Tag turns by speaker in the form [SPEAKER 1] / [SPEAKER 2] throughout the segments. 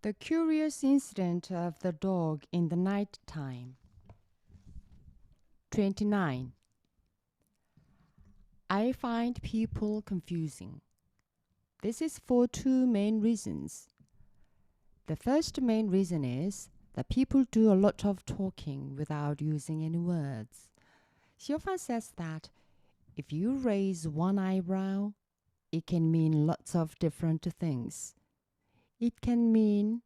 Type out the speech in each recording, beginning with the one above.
[SPEAKER 1] The curious incident of the dog in the night time. 29. I find people confusing. This is for two main reasons. The first main reason is that people do a lot of talking without using any words. Xiaofan says that if you raise one eyebrow, it can mean lots of different things. It can mean,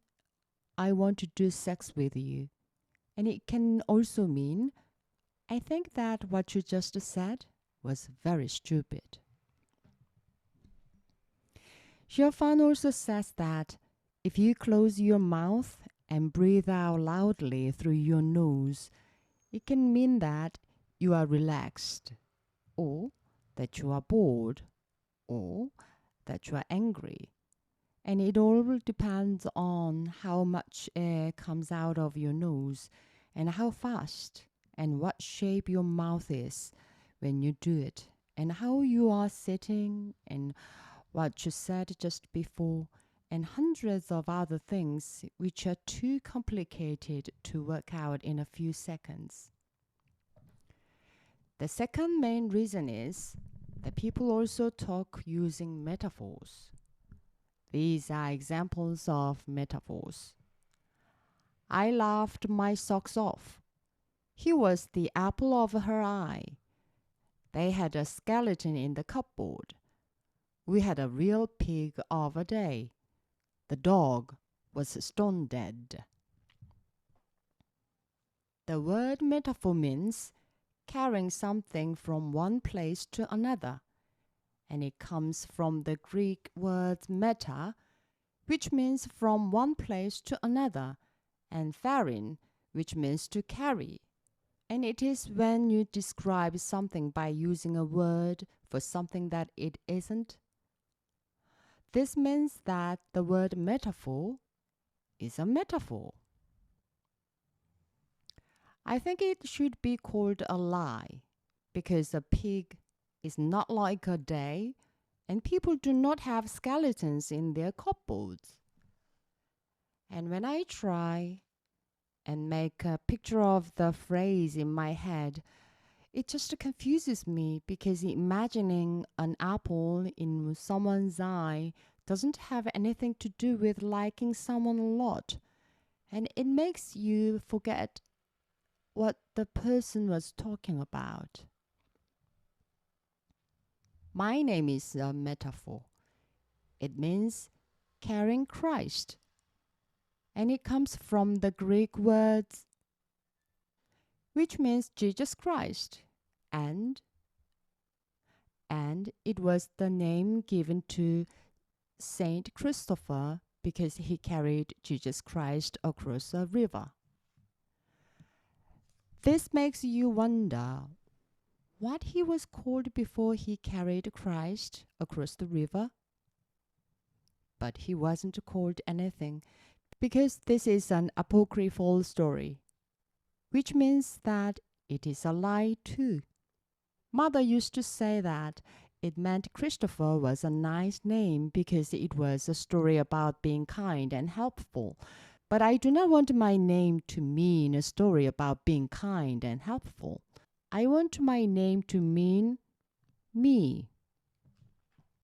[SPEAKER 1] I want to do sex with you. And it can also mean, I think that what you just said was very stupid. Xiaofan also says that if you close your mouth and breathe out loudly through your nose, it can mean that you are relaxed, or that you are bored, or that you are angry. And it all depends on how much air comes out of your nose and how fast and what shape your mouth is when you do it, and how you are sitting and what you said just before, and hundreds of other things which are too complicated to work out in a few seconds. The second main reason is that people also talk using metaphors. These are examples of metaphors. I laughed my socks off. He was the apple of her eye. They had a skeleton in the cupboard. We had a real pig of a day. The dog was stone dead. The word metaphor means carrying something from one place to another, and it comes from the Greek word meta, which means from one place to another, and pharin, which means to carry. And it is when you describe something by using a word for something that it isn't. This means that the word metaphor is a metaphor. I think it should be called a lie, because a pig is not like a day, and people do not have skeletons in their cupboards. And when I try and make a picture of the phrase in my head, it just confuses me, because imagining an apple in someone's eye doesn't have anything to do with liking someone a lot, and it makes you forget what the person was talking about. My name is a metaphor. It means carrying Christ, and it comes from the Greek words which means Jesus Christ, and it was the name given to Saint Christopher because he carried Jesus Christ across a river. This makes you wonder what he was called before he carried Christ across the river. But he wasn't called anything, because this is an apocryphal story, which means that it is a lie too. Mother used to say that it meant Christopher was a nice name because it was a story about being kind and helpful. But I do not want my name to mean a story about being kind and helpful. I want my name to mean me.